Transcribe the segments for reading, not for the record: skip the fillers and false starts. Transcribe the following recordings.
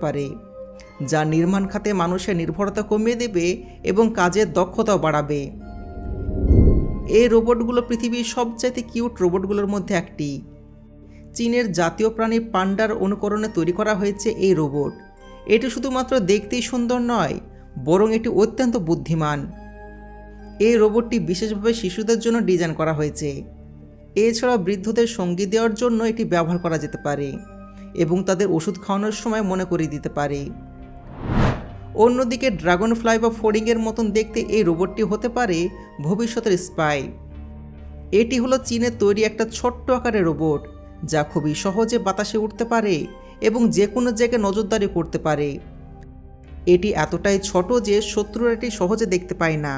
পারে, যা নির্মাণ খাতে মানুষের নির্ভরতা কমিয়ে দেবে এবং কাজের দক্ষতাও বাড়াবে। এই রোবটগুলো পৃথিবীর সবচাইতে কিউট রোবটগুলোর মধ্যে একটি। চীনের জাতীয় প্রাণী পান্ডার অনুকরণে তৈরি করা হয়েছে এই রোবট। এটি শুধুমাত্র দেখতেই সুন্দর নয়, বরং এটি অত্যন্ত বুদ্ধিমান। এই রোবটটি বিশেষভাবে শিশুদের জন্য ডিজাইন করা হয়েছে। এছাড়াও বৃদ্ধদের সঙ্গী দেওয়ার জন্য এটি ব্যবহার করা যেতে পারে এবং তাদের ওষুধ খাওয়ানোর সময় মনে করিয়ে দিতে পারে। অন্যদিকে ড্রাগন ফ্লাই বা ফড়িংয়ের মতন দেখতে এই রোবটটি হতে পারে ভবিষ্যতের স্পাই। এটি হলো চীনের তৈরি একটা ছোট্ট আকারের রোবট, যা খুবই সহজে বাতাসে উঠতে পারে এবং যে কোনো জায়গায় নজরদারি করতে পারে। এটি এতটাই ছোট যে শত্রুরা এটি সহজে দেখতে পায় না,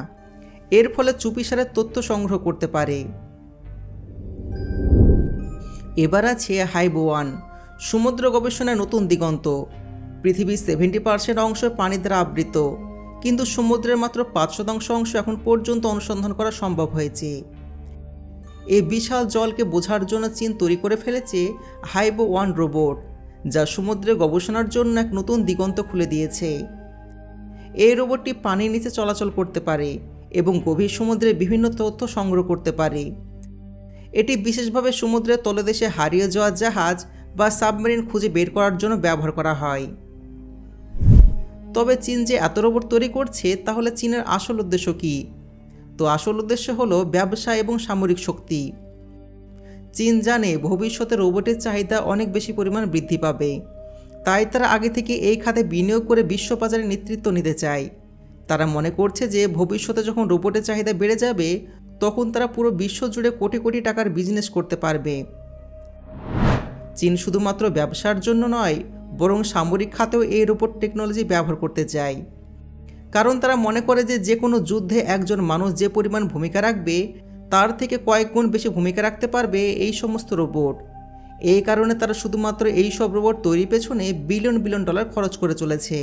এর ফলে চুপিসারে তথ্য সংগ্রহ করতে পারে। এবার আছে হাইবো 1, সমুদ্র গবেষণার নতুন দিগন্ত। পৃথিবীর 70% অংশ পানি দ্বারা আবৃত, কিন্তু সমুদ্রের মাত্র 5% অংশ এখন পর্যন্ত অনুসন্ধান করা সম্ভব হয়েছে। এই বিশাল জলকে বোঝার জন্য চীন তৈরি করে ফেলেছে হাইবো 1 রোবট, যা সমুদ্রে গবেষণার জন্য এক নতুন দিগন্ত খুলে দিয়েছে। এই রোবটটি পানির নিচে চলাচল করতে পারে এবং গভীর সমুদ্রে বিভিন্ন তথ্য সংগ্রহ করতে পারে। এটি বিশেষভাবে সমুদ্রের তলদেশে হারিয়ে যাওয়া জাহাজ বা সাবমেরিন খুঁজে বের করার জন্য ব্যবহার করা হয়। তবে চীন যে এত রোবট তৈরি করছে, তাহলে চীনের আসল উদ্দেশ্য কী? তো আসল উদ্দেশ্য হলো ব্যবসা এবং সামরিক শক্তি। চীন জানে ভবিষ্যতে রোবটের চাহিদা অনেক বেশি পরিমাণ বৃদ্ধি পাবে, তাই তারা আগে থেকে এই খাতে বিনিয়োগ করে বিশ্ববাজারে নেতৃত্ব নিতে চায়। তারা মনে করছে যে ভবিষ্যতে যখন রোবটের চাহিদা বেড়ে যাবে, তখন তারা পুরো বিশ্ব জুড়ে কোটি কোটি টাকার বিজনেস করতে পারবে। চীন শুধুমাত্র ব্যবসার জন্য নয়, বরং সামরিক খাতেও এই রোবট টেকনোলজি ব্যবহার করতে চায়। কারণ তারা মনে করে যে কোনো যুদ্ধে একজন মানুষ যে পরিমাণ ভূমিকা রাখবে, তার থেকে কয়েক গুণ বেশি ভূমিকা রাখতে পারবে এই সমস্ত রোবট। এই কারণে তারা শুধুমাত্র এই সব রোবট তৈরির পেছনে বিলিয়ন বিলিয়ন ডলার খরচ করে চলেছে।